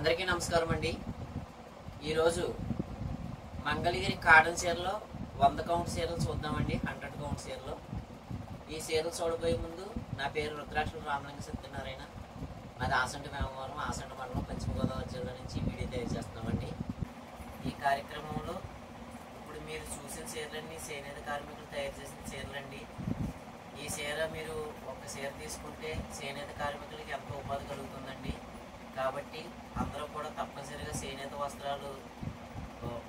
అందరికీ నమస్కారం అండి. ఈరోజు మంగళగిరి కాటన్ చీరలో 100 కౌంట్ చీరలు చూద్దామండి. 100 కౌంట్ చీరలు. ఈ చీరలు చూడబోయే ముందు నా పేరు రుద్రాక్ష రామలింగ సత్యనారాయణ. మాది ఆసంటి వేమవరం, ఆసంటి మండలం, పశ్చిమ గోదావరి జిల్లా నుంచి వీడియో తయారు చేస్తున్నామండి. ఈ కార్యక్రమంలో ఇప్పుడు మీరు చూసిన చీరలన్నీ చేనేత కార్మికులు తయారు చేసిన చీరలండి. ఈ చీర మీరు ఒక చీర తీసుకుంటే చేనేత కార్మికులకి ఎంతో ఉపాధి కలుగుతుందండి. కాబట్టి అందరూ కూడా తప్పనిసరిగా చేనేత వస్త్రాలు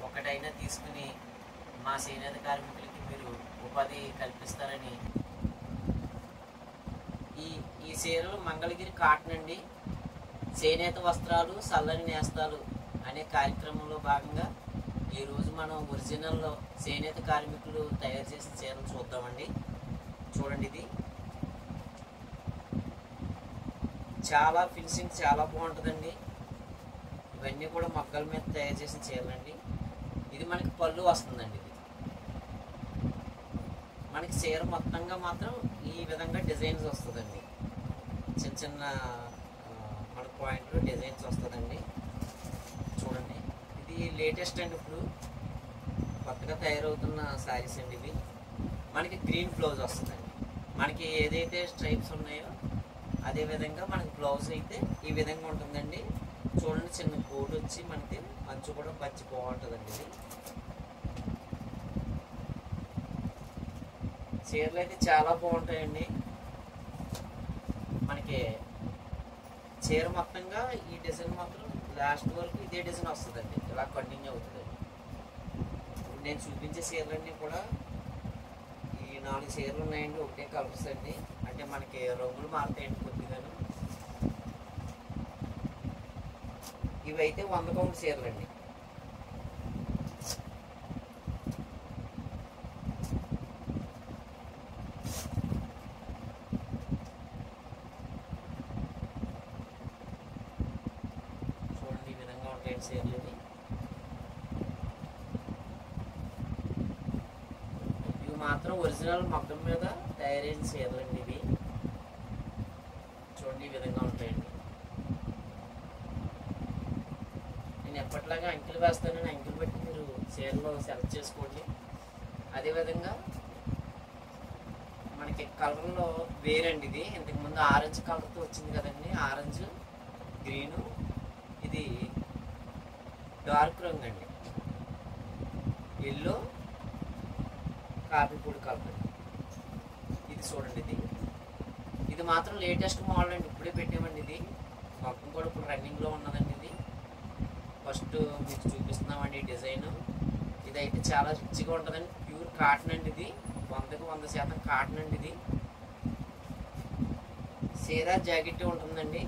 ఒకటైనా తీసుకుని మా చేనేత కార్మికులకి మీరు ఉపాధి కల్పిస్తారని. ఈ చీరలు మంగళగిరి కాటన్ అండి. చేనేత వస్త్రాలు చల్లని నేస్తాలు అనే కార్యక్రమంలో భాగంగా ఈరోజు మనం ఒరిజినల్లో చేనేత కార్మికులు తయారు చేసిన చీరలు చూద్దామండి. చూడండి, ఇది చాలా ఫినిషింగ్ చాలా బాగుంటుందండి. ఇవన్నీ కూడా మగ్గల మీద తయారు చేసిన చీరలండి. ఇది మనకి పళ్ళు వస్తుందండి. ఇది మనకి చీర మొత్తంగా మాత్రం ఈ విధంగా డిజైన్స్ వస్తుందండి. చిన్న చిన్న మన పాయింట్లు డిజైన్స్ వస్తుందండి. చూడండి, ఇది లేటెస్ట్ అండి. ఇప్పుడు కొత్తగా తయారవుతున్న శారీస్ అండి. ఇవి మనకి గ్రీన్ బ్లౌజ్ వస్తుందండి. మనకి ఏదైతే స్ట్రైప్స్ ఉన్నాయో అదే విధంగా మనకి బ్లౌజ్ అయితే ఈ విధంగా ఉంటుందండి. చూడండి, చిన్న కోట్ వచ్చి మనకి మంచు కూడా పచ్చి బాగుంటుందండి. ఇది చీరలు అయితే చాలా బాగుంటాయండి. మనకి చీర మొత్తంగా ఈ డిజైన్ మాత్రం లాస్ట్ వరకు ఇదే డిజైన్ వస్తుందండి. ఇలా కంటిన్యూ అవుతుందండి. ఇప్పుడు నేను చూపించే చీరలన్నీ కూడా ఈ 4 చీరలు ఉన్నాయండి. ఒకటే కలర్స్ అండి. అంటే మనకి రంగులు మారుతాయండి కొద్దిగాను. ఇవైతే 100 కౌంట్ చీరలు అండి. చూడండి, ఈ విధంగా ఉంటాయి చీరలు. ఇవి మాత్రం ఒరిజినల్ మగ్గం మీద తయారైన చీరలు అండి. ఇవి చూడండి, ఈ విధంగా ఉంటాయండి. నేను ఎప్పటిలాగా అంకెలు వేస్తానని అంకెలు బట్టి మీరు చీరలో సెలెక్ట్ చేసుకోండి. అదేవిధంగా మనకి కలర్లో వేరండి. ఇది ఇంతకుముందు ఆరెంజ్ కలర్తో వచ్చింది కదండి. ఆరెంజ్, గ్రీను, ఇది డార్క్ రంగు అండి. ఎల్లో, కాఫీ పొడి కలర్. ఇది చూడండి, ఇది మాత్రం లేటెస్ట్ మోడల్ అండి. ఇప్పుడే పెట్టామండి. ఇది మొత్తం కూడా ఇప్పుడు రన్నింగ్లో ఉన్నదండి. ఇది ఫస్ట్ మీకు చూపిస్తున్నామండి డిజైన్. ఇదైతే చాలా రిచ్గా ఉంటుందండి. ప్యూర్ కాటన్ అండి. ఇది 100కి 100% కాటన్ అండి. ఇది చీర జాకెట్ ఉంటుందండి.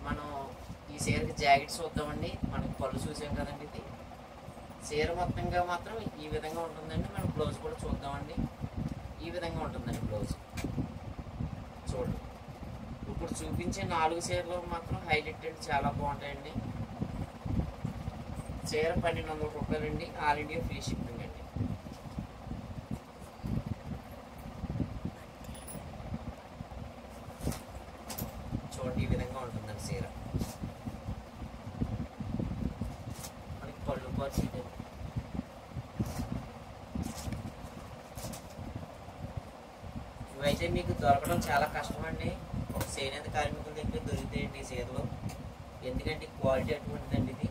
మనం ఈ చీరకి జాకెట్ చూద్దామండి. మనకి పళ్ళు చూసాం కదండి. ఇది చీర మొత్తంగా మాత్రం ఈ విధంగా ఉంటుందండి. మనం బ్లౌజ్ కూడా చూద్దామండి. ఈ విధంగా ఉంటుందండి బ్లౌజ్. చూడండి, ఇప్పుడు చూపించే 4 చీరలు మాత్రం హైలైట్ అండి. చాలా బాగుంటాయండి. చీర 1200 రూపాయలండి. ఆల్ ఇండియా ఫ్రీ షిప్పింగ్ అండి. చూడండి, ఈ విధంగా ఉంటుందండి చీర. మనకి పళ్ళు పరిస్థితి ఇవైతే మీకు దొరకడం చాలా కష్టం అండి. ఒక చేనేత కార్మికుల దగ్గర దొరుకుతాయండి ఈ చీరలు. ఎందుకంటే క్వాలిటీ అటువంటిదండి. ఇది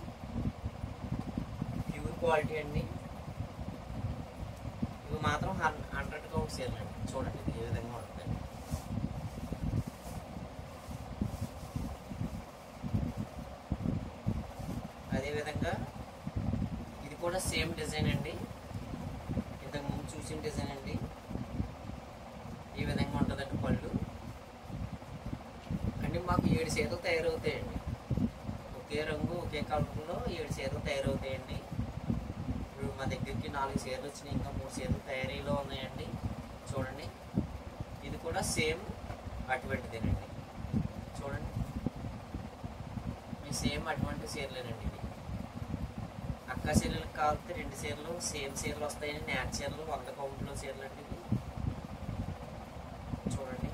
ప్యూర్ క్వాలిటీ అండి. ఇవి మాత్రం 100 కౌంట్ చీరలు అండి. చూడండి, ఇది ఏ విధంగా ఉంటుందండి. అదేవిధంగా ఇది కూడా సేమ్ డిజైన్ అండి. ఇంతకుముందు చూసిన డిజైన్ అండి. ఈ విధంగా ఉంటుందండి పళ్ళు. అంటే మాకు 7 చీరలు తయారవుతాయండి. ఒకే రంగు ఒకే కలర్లో 7 చీరలు తయారవుతాయండి. ఇప్పుడు మా దగ్గరికి 4 చీరలు వచ్చినాయి. ఇంకా 3 చీరలు తయారీలో ఉన్నాయండి. చూడండి, ఇది కూడా సేమ్ అటువంటిదేనండి. చూడండి, ఈ సేమ్ అటువంటి చీరలేనండి. ఇది అక్క చీరలకు కావాలంటే 2 చీరలు సేమ్ చీరలు వస్తాయండి. నేత చీరలు 100 కౌంట్లో చీరలు అండి. ఇది చూడండి,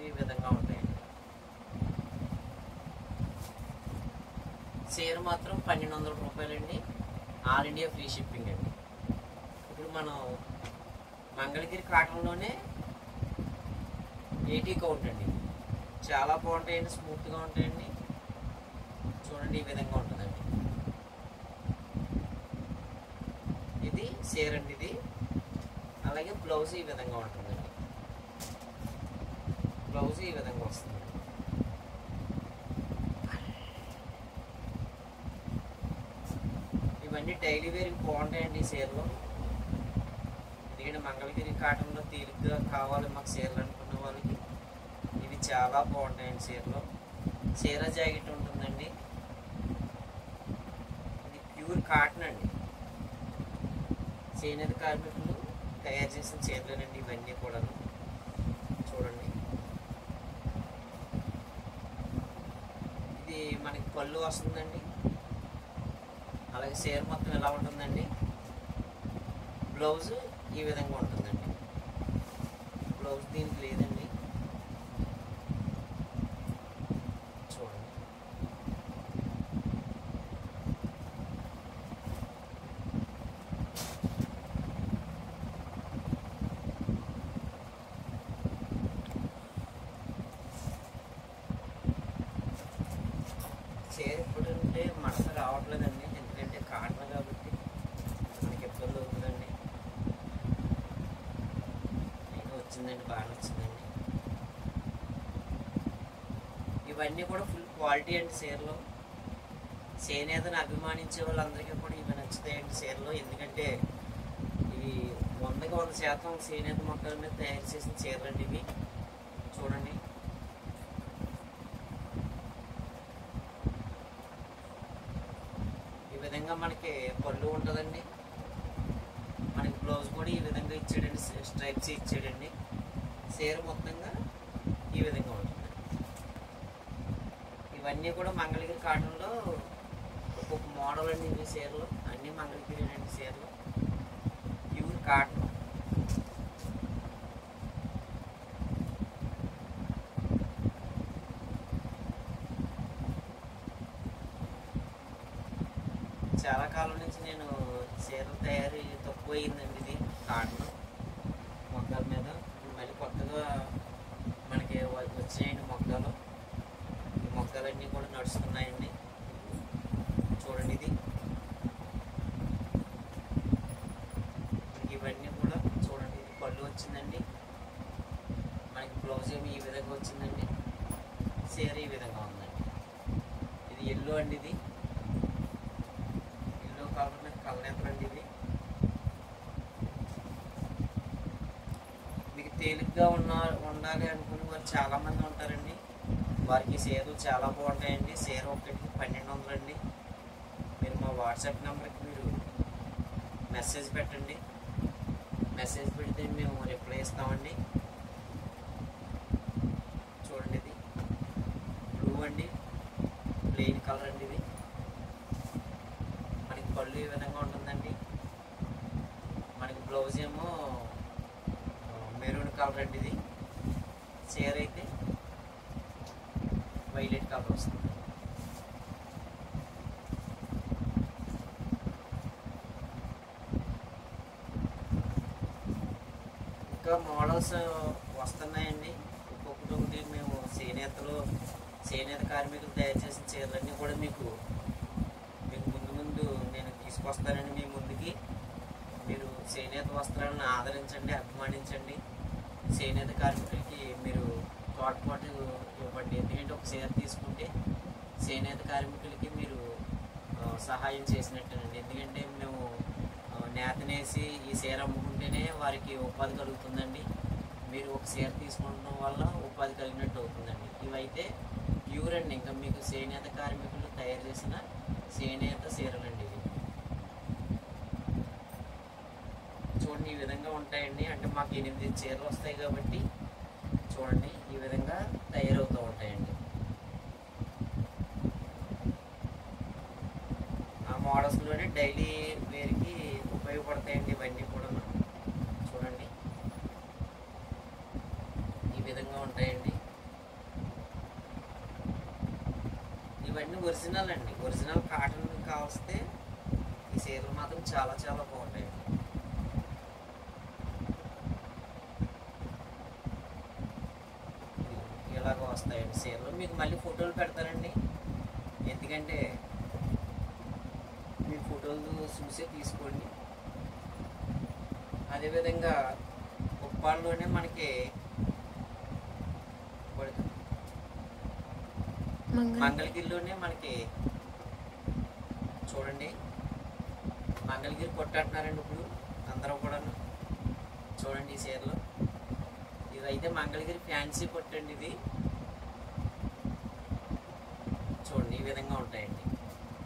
ఈ విధంగా ఉంటాయండి. చీర మాత్రం 1200 రూపాయలండి. ఆల్ ఇండియా ఫ్రీ షిప్పింగ్ అండి. ఇప్పుడు మనం మంగళగిరి కాటన్లోనే 80 కౌంట్ అండి. చాలా బాగుంటాయండి, స్మూత్గా ఉంటాయండి. చూడండి ఈ విధంగా ఉంటుందండి. ఇది చీర అండి. ఇది అలాగే బ్లౌజ్ ఈ విధంగా ఉంటుందండి. బ్లౌజ్ ఈ విధంగా వస్తుంది. ఇవన్నీ డైలీ వేర్కి బాగుంటాయండి చీరలు. ఎందుకంటే మంగళగిరి కాటన్లో తేలిగ్గా కావాలి మాకు చీరలు అనుకున్న వాళ్ళకి ఇవి చాలా బాగుంటాయండి చీరలు. చీర జాకెట్ ఉంటుందండి. ఇది ప్యూర్ కాటన్ అండి. చేనేత కార్మికులు తయారు చేసిన చీరలేనండి ఇవన్నీ కూడా. చూడండి ఇది మనకి పళ్ళు వస్తుందండి. అలాగే చీర మొత్తం ఎలా ఉంటుందండి. బ్లౌజ్ ఈ విధంగా ఉంటుందండి. బ్లౌజ్ దీనికి లేదండి. చూడండి చీర ఎప్పుడంటే మడత రావట్లేదండి. ఎందుకంటే కాటన్ కాబట్టి మనకి ఇబ్బంది అవుతుందండి. నేను వచ్చిందండి, బాగా వచ్చిందండి. ఇవన్నీ కూడా ఫుల్ క్వాలిటీ అండి చీరలు. చేనేతను అభిమానించే వాళ్ళందరికీ కూడా ఇవి నచ్చుతాయండి చీరలు. ఎందుకంటే ఇవి 100కి 100% చేనేత మొక్కల మీద తయారు చేసిన చీరలు అండి ఇవి. చూడండి ఈ విధంగా మనకి పళ్ళు ఉంటుందండి. మనకి బ్లౌజ్ కూడా ఈ విధంగా ఇచ్చాడండి, స్ట్రైప్స్ ఇచ్చాడండి. చీర మొత్తంగా ఈ విధంగా ఉంటుంది. ఇవన్నీ కూడా మంగళగిరి కాటన్లో ఒక్కొక్క మోడల్ అండి. ఇవి చీరలు అన్నీ మంగళగిరి అండి చీరలు. Pure cotton. చాలా కాలం నుంచి నేను చీరల తయారీ తక్కువ అయిందండి. ఇది కాటన్ మొక్కల మీద మళ్ళీ కొత్తగా మనకి వచ్చాయండి మొక్కలు. ఈ మొక్కలన్నీ కూడా నడుస్తున్నాయండి. చూడండి ఇది ఇవన్నీ కూడా చూడండి. ఇది పళ్ళు వచ్చిందండి. మనకి బ్లౌజ్ ఏమి ఈ విధంగా వచ్చిందండి. చీర ఈ విధంగా ఉందండి. ఇది ఎల్లో అండి. ఇది ఎల్లో కలర్ మీద కలనేతలండి. ఇది మీకు తేలిగ్గా ఉండాలి అనుకుని వారు చాలామంది ఉంటారండి. వారికి చీరలు చాలా బాగుంటాయండి. చీర ఒక్కటికి 1200 అండి. మీరు మా వాట్సాప్ నెంబర్కి మీరు మెసేజ్ పెట్టండి. మెసేజ్ పెడితే మేము రిప్లై ఇస్తామండి. చూడండి ఇది బ్లూ అండి, ప్లెయిన్ కలర్ అండి. ఇది మనకి పళ్ళు ఈ విధంగా ఉంటుందండి. మనకి బ్లౌజ్ ఏమో మెరూన్ కలర్ అండి. ఇది చీర అయితే వైలెట్ కలర్ వస్తుంది. ఇంకా మోడల్స్ వస్తున్నాయండి. ఒక్కొక్కటి మేము చేనేత కార్మికులు తయారు చేసిన చీరలన్నీ కూడా మీకు ముందు నేను తీసుకొస్తానండి మీ ముందుకి. మీరు చేనేత వస్త్రాలను ఆదరించండి, అభిమానించండి. చేనేత కార్మికులకి మీరు తోడ్పాటు ఇవ్వండి. ఎందుకంటే ఒక చీర తీసుకుంటే చేనేత కార్మికులకి మీరు సహాయం చేసినట్టేనండి. ఎందుకంటే మేము నేతనేసి ఈ చీర అమ్ముకుంటేనే వారికి ఉపాధి కలుగుతుందండి. మీరు ఒక చీర తీసుకోవడం వల్ల ఉపాధి కలిగినట్టు అవుతుందండి. ఇవైతే ప్యూర్ అండి. ఇంకా మీకు చేనేత కార్మికులు తయారు చేసిన చేనేత చీరలండి. ఇవి చూడండి ఈ విధంగా ఉంటాయండి. అంటే మాకు 8 చీరలు వస్తాయి కాబట్టి చూడండి ఈ విధంగా తయారవుతూ ఉంటాయండి. ఆ మోడల్స్లోనే డైలీ వేర్కి ఉపయోగపడతాయండి ఇవన్నీ కూడా. చూడండి ఈ విధంగా ఉంటాయండి. ఇవన్నీ ఒరిజినల్ అండి. ఒరిజినల్ కాటన్ కావస్తే ఈ చీరలు మాత్రం చాలా చాలా బాగుంటాయండి. ఇలాగ వస్తాయండి చీరలు. మీకు మళ్ళీ ఫోటోలు పెడతానండి, ఎందుకంటే మీ ఫోటోలు చూసే తీసుకోండి. అదేవిధంగా ఉప్పాడలోనే మనకి మంగళగిరిలోనే మనకి చూడండి, మంగళగిరి కొట్టంటున్నారండి ఇప్పుడు అందరూ కూడా. చూడండి ఈ చీరలు, ఇదైతే మంగళగిరి ఫ్యాన్సీ కొట్టండి. ఇది చూడండి ఈ విధంగా ఉంటాయండి.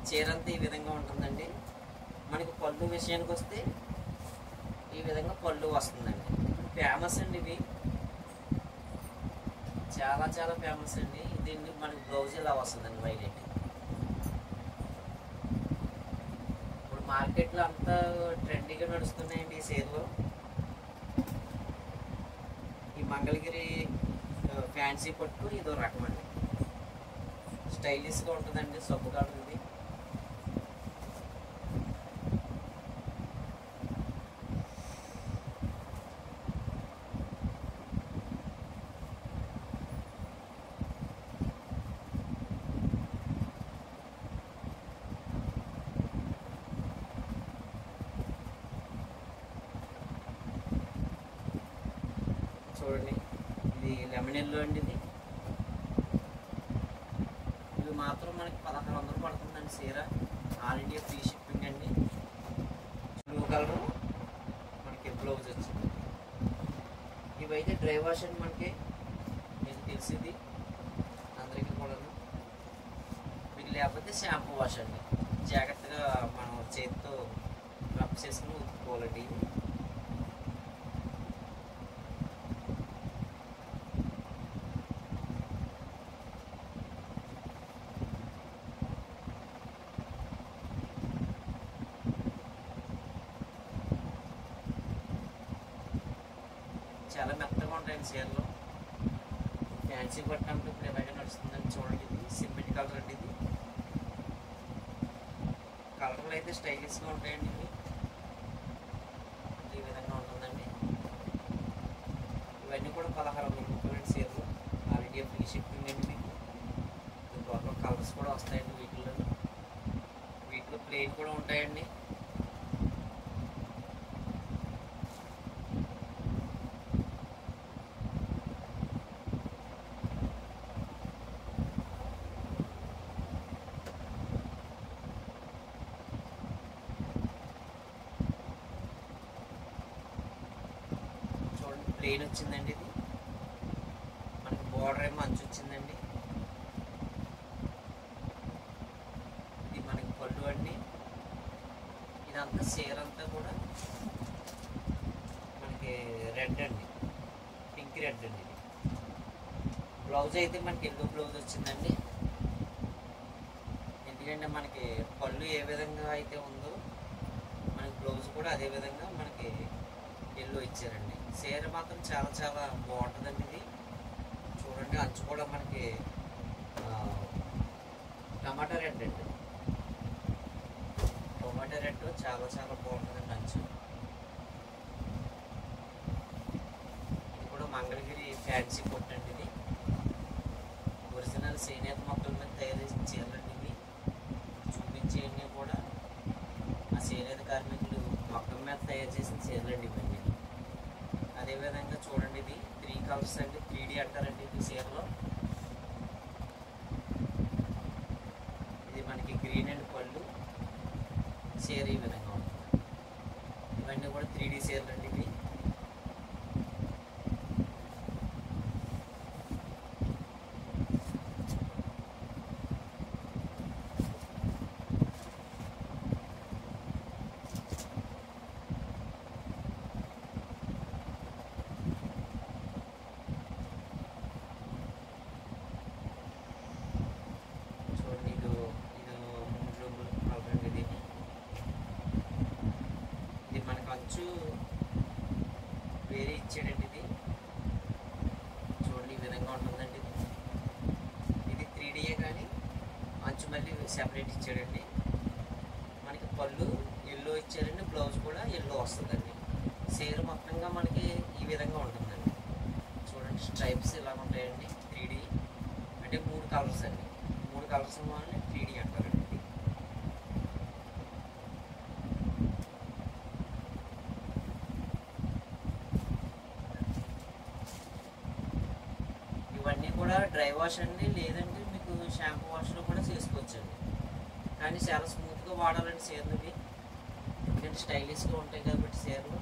చీర అంతా ఈ విధంగా ఉంటుందండి. మనకి పళ్ళు విషయానికి వస్తే ఈ విధంగా పళ్ళు వస్తుందండి. ఫేమస్ అండి ఇవి, చాలా చాలా ఫేమస్ అండి. దీన్ని మనకి బ్లౌజ్ ఇలా వస్తుందండి వైలెట్. ఇప్పుడు మార్కెట్లో అంతా ట్రెండీగా నడుస్తున్నాయండి ఈ చీరలు. ఈ మంగళగిరి ఫ్యాన్సీ పట్టు ఇదో రకం అండి, స్టైలిష్గా ఉంటుందండి, సబ్బుగా ఉంటుంది. చూడండి ఇది లెమన్ ఎల్లో అండి. ఇది మాత్రం మనకి 1600 పడుతుందండి చీర. ఆల్ ఇండియా ఫ్రీ షిప్పింగ్ అండి. బ్లూ కలర్ మనకి బ్లౌజ్ వచ్చింది. ఇవైతే డ్రై వాష్ అండి, మనకి మీకు తెలిసింది అందరికీ కూడా. మీకు లేకపోతే షాంపూ వాష్ అండి. జాగ్రత్తగా మనం చేతితో రబ్ చేసుకుని ఉతుక్కోవాలండి. చాలా మెత్తగా ఉంటాయండి చీరలు. ఫ్యాన్సీ పట్టినప్పుడు ఇప్పుడు ఎలాగే నడుస్తుందని చూడండి. ఇది సిమెంట్ కలర్ అండి. ఇది కలర్లు అయితే స్టైలిష్గా ఉంటాయండి. ఇవి ఈ విధంగా ఉంటుందండి. ఇవన్నీ కూడా 1600 రూపాయలు చీరలు. ఆల్ ఇండియా ఫ్రీ షిప్పింగ్ అండి. మీకు త్వరలో కలర్స్ కూడా వస్తాయండి వీటిలో. వీటిలో ప్లెయిన్ కూడా ఉంటాయండి. ప్లెయిన్ వచ్చిందండి. ఇది మనకి బోర్డర్ ఏమో అంచు వచ్చిందండి. ఇది మనకి పళ్ళు అండి. ఇదంతా చీర అంతా కూడా మనకి రెడ్ అండి, పింక్ రెడ్ అండి. ఇది బ్లౌజ్ అయితే మనకి ఎల్లో బ్లౌజ్ వచ్చిందండి. ఎందుకంటే మనకి పళ్ళు ఏ విధంగా అయితే ఉందో మనకి బ్లౌజ్ కూడా అదే విధంగా మనకి ఎల్లో ఇచ్చారండి. చీర మాత్రం చాలా చాలా బాగుంటుందండి. ఇది చూడండి, అంచు కూడా మనకి టమాటా రెడ్ అండి. టమాటా రెడ్ చాలా చాలా బాగుంటుందండి అంచు. ఇది కూడా మంగళగిరి ఫ్యాన్సీ కొట్టండి. ఇది ఒరిజినల్ చేనేత మొక్కల మీద తయారు చేసిన చీరలండి. ఇవి చూపించేవన్నీ కూడా ఆ చేనేత కార్మికులు మొక్కల మీద తయారు చేసిన చీరలండి ఇవన్నీ. అదేవిధంగా చూడండి, ఇది 3 కలర్స్ అండి, 3D అంటారండి ఈ చీరలో. ఇది మనకి గ్రీన్ అండ్ పళ్ళు, చీర ఈ విధంగా ఉంటుంది. ఇవన్నీ కూడా 3D చీరలు అండి ఇవి. అంచు వేరే ఇచ్చాడండి. ఇది చూడండి ఈ విధంగా ఉంటుందండి. ఇది 3Dయే కానీ అంచు ఖర్చు మళ్ళీ సెపరేట్ ఇచ్చాడండి. మనకి పళ్ళు ఎల్లో ఇచ్చారండి, బ్లౌజ్ కూడా ఎల్లో వస్తుందండి. చీర మొత్తంగా మనకి ఈ విధంగా ఉంటుందండి. చూడండి స్ట్రైప్స్ ఇలా ఉంటాయండి. 3D అంటే 3 కలర్స్ అండి. 3 కలర్స్ వాళ్ళని 3D అంటారండి. ఇవన్నీ కూడా డ్రై వాష్ అండి, లేదంటే మీకు షాంపూ వాష్లో కూడా చేసుకోవచ్చండి. కానీ చాలా స్మూత్గా వాడాలండి చీరలు ఇవి, ఎందుకంటే స్టైలిష్గా ఉంటాయి కాబట్టి చీరలు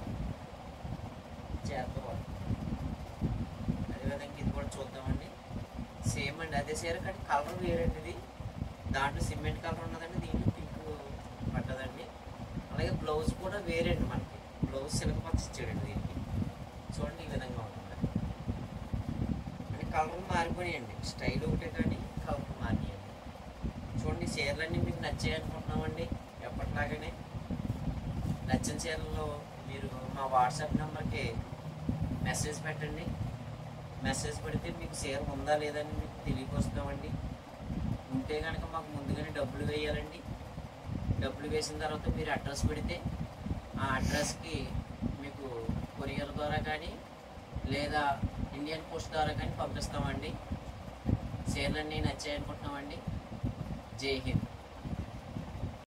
చేత వాడు. అదేవిధంగా ఇది కూడా చూద్దామండి. సేమ్ అండి, అదే చీర కానీ కలర్ వేరండి. ఇది దాంట్లో సిమెంట్ కలర్ ఉన్నదండి, దీంట్లో పింక్ పడ్డదండి. అలాగే బ్లౌజ్ కూడా వేరండి. మనకి బ్లౌజ్ సిల్క్ పచ్చ ఇచ్చాడండి దీనికి. చూడండి ఈ విధంగా ఉంటుంది. కలర్ మారిపోయాయండి, స్టైల్ ఒకటే కానీ కలర్ మారిపోయాయండి. చూడండి చీరలన్నీ మీకు నచ్చాయి అనుకుంటున్నామండి. ఎప్పటిలాగానే నచ్చిన చీరల్లో మీరు మా వాట్సాప్ నెంబర్కి మెసేజ్ పెట్టండి. మెసేజ్ పెడితే మీకు చీర ఉందా లేదని మీకు తెలియకొస్తామండి. ఉంటే కనుక మాకు ముందుగానే డబ్బులు వేయాలండి. డబ్బులు వేసిన తర్వాత మీరు అడ్రస్ పెడితే ఆ అడ్రస్కి మీకు కొరియర్ ద్వారా కానీ లేదా ఇండియన్ పోస్ట్ ద్వారా కానీ పంపిస్తామండి. చీరలన్నీ నచ్చాయి అనుకుంటున్నామండి. జై హింద్.